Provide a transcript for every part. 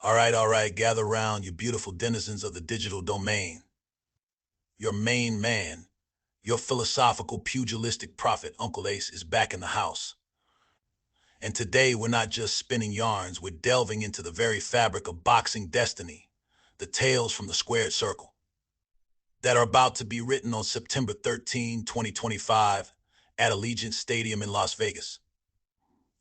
All right, gather round, you beautiful denizens of the digital domain. Your main man, your philosophical pugilistic prophet, Uncle Ace, is back in the house. And today we're not just spinning yarns, we're delving into the very fabric of boxing destiny, the tales from the squared circle that are about to be written on September 13, 2025, at Allegiant Stadium in Las Vegas.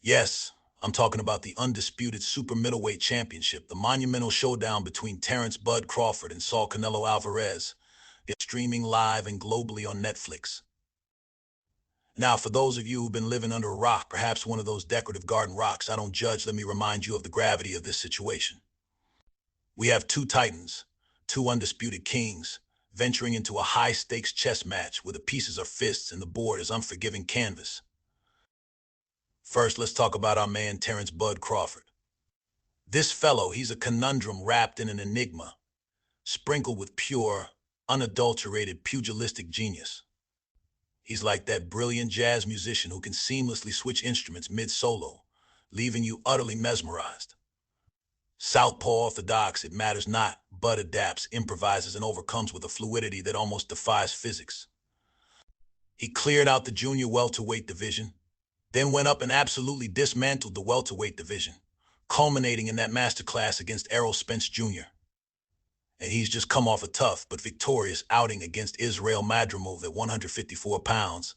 Yes, I'm talking about the undisputed super middleweight championship, the monumental showdown between Terrence Bud Crawford and Saul Canelo Alvarez. It's streaming live and globally on Netflix. Now, for those of you who've been living under a rock, perhaps one of those decorative garden rocks, I don't judge, let me remind you of the gravity of this situation. We have two titans, two undisputed kings, venturing into a high-stakes chess match where the pieces are fists and the board is unforgiving canvas. First, let's talk about our man Terrence Bud Crawford. This fellow, he's a conundrum wrapped in an enigma, sprinkled with pure, unadulterated pugilistic genius. He's like that brilliant jazz musician who can seamlessly switch instruments mid-solo, leaving you utterly mesmerized. Southpaw orthodox, it matters not, Bud adapts, improvises, and overcomes with a fluidity that almost defies physics. He cleared out the junior welterweight division, then went up and absolutely dismantled the welterweight division, culminating in that masterclass against Errol Spence Jr. And he's just come off a tough but victorious outing against Israel Madrimov at 154 pounds,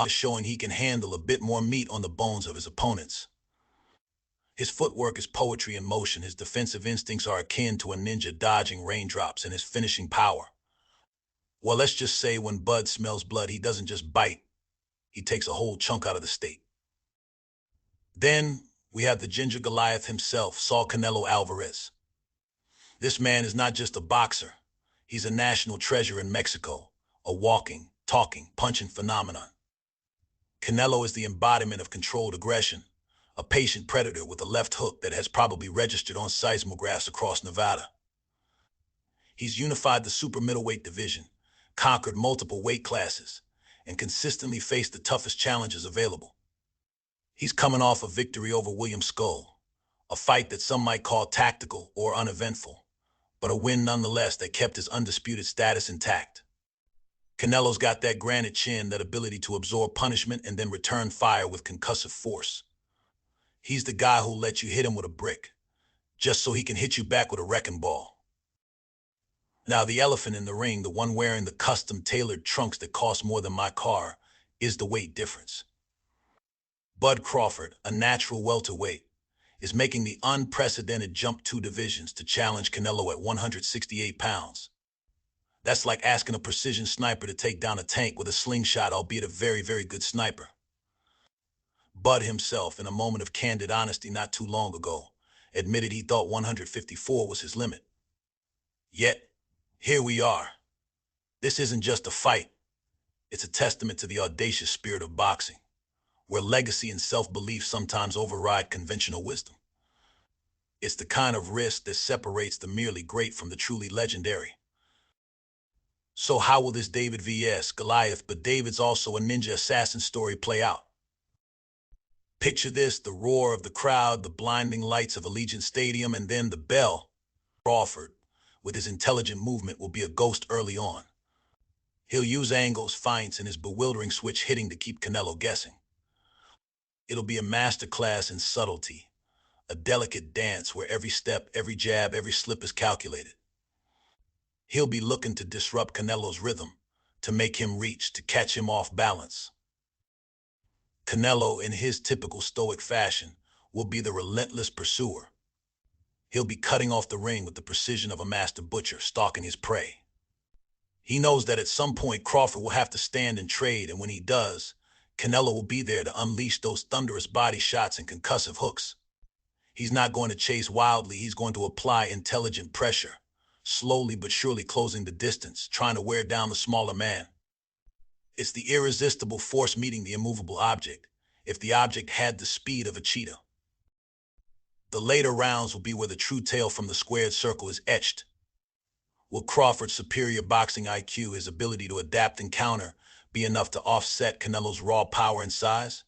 showing he can handle a bit more meat on the bones of his opponents. His footwork is poetry in motion, his defensive instincts are akin to a ninja dodging raindrops, and his finishing power. Well, let's just say when Bud smells blood, he doesn't just bite, he takes a whole chunk out of the steak. Then we have the Ginger Goliath himself, Saul Canelo Alvarez. This man is not just a boxer, he's a national treasure in Mexico, a walking, talking, punching phenomenon. Canelo is the embodiment of controlled aggression, a patient predator with a left hook that has probably registered on seismographs across Nevada. He's unified the super middleweight division, conquered multiple weight classes, and consistently faced the toughest challenges available. He's coming off a victory over William Skull, a fight that some might call tactical or uneventful, but a win nonetheless that kept his undisputed status intact. Canelo's got that granite chin, that ability to absorb punishment and then return fire with concussive force. He's the guy who'll let you hit him with a brick, just so he can hit you back with a wrecking ball. Now, the elephant in the ring, the one wearing the custom-tailored trunks that cost more than my car, is the weight difference. Bud Crawford, a natural welterweight, is making the unprecedented jump 2 divisions to challenge Canelo at 168 pounds. That's like asking a precision sniper to take down a tank with a slingshot, albeit a very, very good sniper. Bud himself, in a moment of candid honesty not too long ago, admitted he thought 154 was his limit. Yet, here we are. This isn't just a fight. It's a testament to the audacious spirit of boxing, where legacy and self-belief sometimes override conventional wisdom. It's the kind of risk that separates the merely great from the truly legendary. So how will this David vs. Goliath, but David's also a ninja assassin story play out? Picture this: the roar of the crowd, the blinding lights of Allegiant Stadium, and then the bell. Crawford, with his intelligent movement, will be a ghost early on. He'll use angles, feints, and his bewildering switch hitting to keep Canelo guessing. It'll be a masterclass in subtlety, a delicate dance where every step, every jab, every slip is calculated. He'll be looking to disrupt Canelo's rhythm, to make him reach, to catch him off balance. Canelo, in his typical stoic fashion, will be the relentless pursuer. He'll be cutting off the ring with the precision of a master butcher stalking his prey. He knows that at some point Crawford will have to stand and trade, and when he does, Canelo will be there to unleash those thunderous body shots and concussive hooks. He's not going to chase wildly, he's going to apply intelligent pressure, slowly but surely closing the distance, trying to wear down the smaller man. It's the irresistible force meeting the immovable object, if the object had the speed of a cheetah. The later rounds will be where the true tale from the squared circle is etched. Will Crawford's superior boxing IQ, his ability to adapt and counter, be enough to offset Canelo's raw power and size?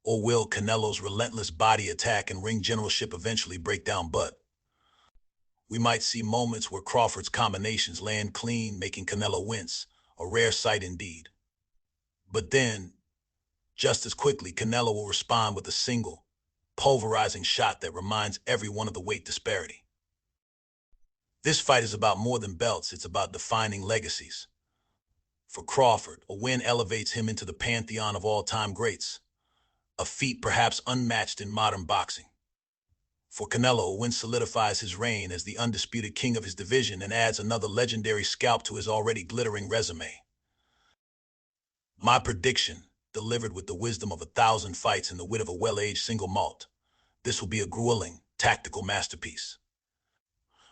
Or will Canelo's relentless body attack and ring generalship eventually break down Bud? We might see moments where Crawford's combinations land clean, making Canelo wince, a rare sight indeed. But then, just as quickly, Canelo will respond with a single, pulverizing shot that reminds everyone of the weight disparity. This fight is about more than belts, it's about defining legacies. For Crawford, a win elevates him into the pantheon of all-time greats, a feat perhaps unmatched in modern boxing. For Canelo, a win solidifies his reign as the undisputed king of his division and adds another legendary scalp to his already glittering resume. My prediction, delivered with the wisdom of 1,000 fights and the wit of a well-aged single malt, this will be a grueling, tactical masterpiece.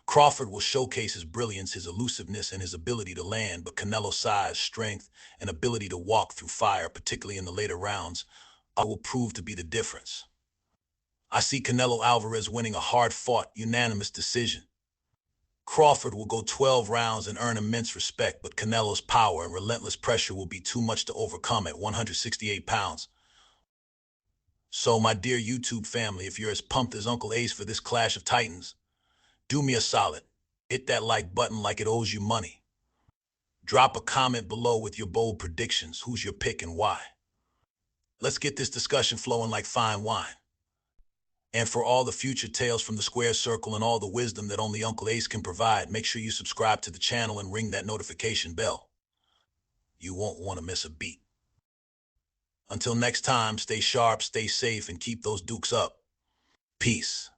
Crawford will showcase his brilliance, his elusiveness, and his ability to land, but Canelo's size, strength, and ability to walk through fire, particularly in the later rounds, will prove to be the difference. I see Canelo Alvarez winning a hard-fought, unanimous decision. Crawford will go 12 rounds and earn immense respect, but Canelo's power and relentless pressure will be too much to overcome at 168 pounds. So, my dear YouTube family, if you're as pumped as Uncle Ace for this clash of titans, do me a solid. Hit that like button like it owes you money. Drop a comment below with your bold predictions. Who's your pick and why? Let's get this discussion flowing like fine wine. And for all the future tales from the square circle and all the wisdom that only Uncle Ace can provide, make sure you subscribe to the channel and ring that notification bell. You won't want to miss a beat. Until next time, stay sharp, stay safe, and keep those dukes up. Peace.